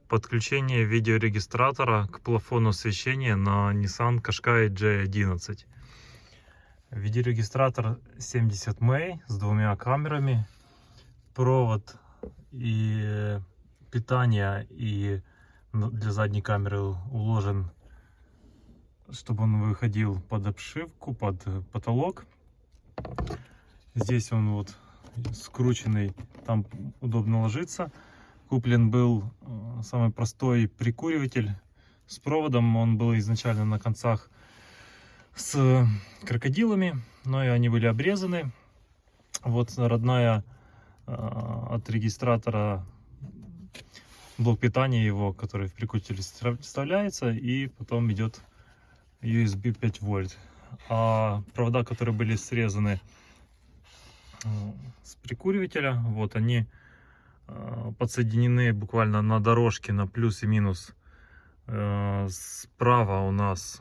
Подключение видеорегистратора к плафону освещения на Nissan Qashqai J11. Видеорегистратор 70 May с двумя камерами. Провод и питание и для задней камеры уложен, чтобы он выходил под обшивку, под потолок. Здесь он вот скрученный, там удобно ложиться. Куплен был самый простой прикуриватель с проводом. Он был изначально на концах с крокодилами, но и они были обрезаны. Вот родная от регистратора блок питания его, который в прикуривателе вставляется, и потом идет USB 5 вольт. А провода, которые были срезаны с прикуривателя, вот они подсоединены буквально на дорожке на плюс и минус. Справа у нас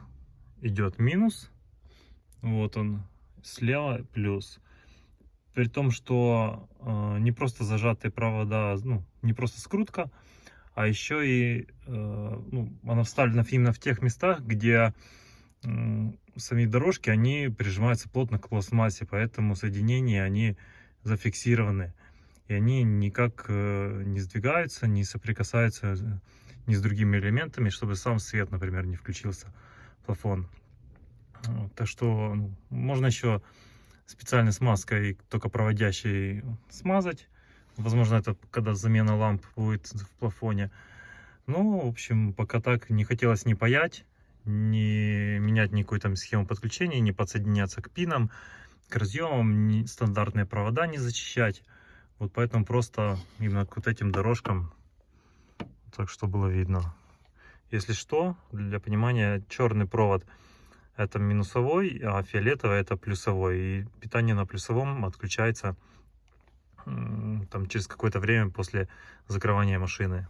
идет минус, вот он, слева плюс. При том, что не просто зажатые провода, ну, не просто скрутка, а еще и она вставлена именно в тех местах, где сами дорожки, они прижимаются плотно к пластмассе, поэтому соединения, они зафиксированы. И они никак не сдвигаются, не соприкасаются ни с другими элементами, чтобы сам свет, например, не включился, плафон. Так что можно еще специальной смазкой, только проводящей, смазать. Возможно, это когда замена ламп будет в плафоне. Ну, в общем, пока так не хотелось не паять, не менять никакую там схему подключения, не подсоединяться к пинам, к разъемам, стандартные провода не зачищать. Вот поэтому просто именно к вот этим дорожкам, так что было видно. Если что, для понимания, черный провод это минусовой, а фиолетовый это плюсовой. И питание на плюсовом отключается там через какое-то время после закрывания машины.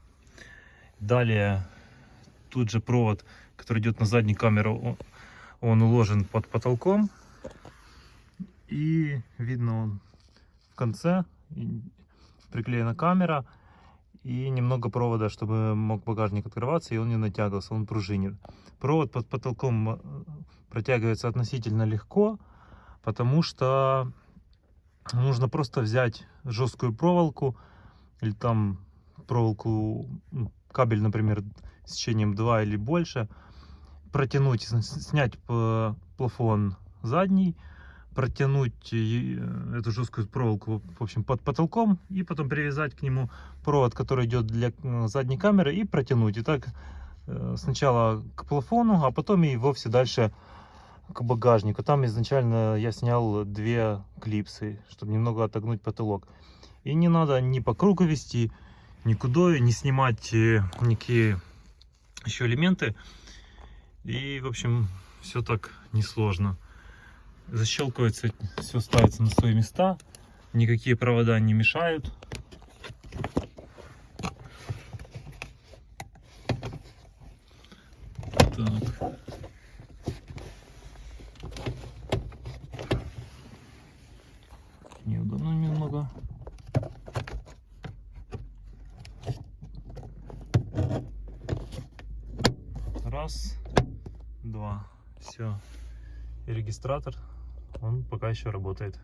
Далее тут же провод, который идет на заднюю камеру, он уложен под потолком. И видно он в конце. Приклеена камера и немного провода, чтобы мог багажник открываться и он не натягивался, он пружинит. Провод под потолком протягивается относительно легко, потому что нужно просто взять жесткую проволоку или там проволоку, кабель, например, с сечением 2 или больше, протянуть, снять плафон задний, протянуть эту жесткую проволоку, в общем, под потолком, и потом привязать к нему провод, который идет для задней камеры, и протянуть. И так сначала к плафону, а потом и вовсе дальше к багажнику. Там изначально я снял 2 клипсы, чтобы немного отогнуть потолок. И не надо ни по кругу вести, никуда, не снимать никакие еще элементы. И, в общем, все так несложно. Защелкивается, все ставится на свои места, никакие провода не мешают. Так. Неудобно немного. Раз, два, все. И регистратор, он пока еще работает.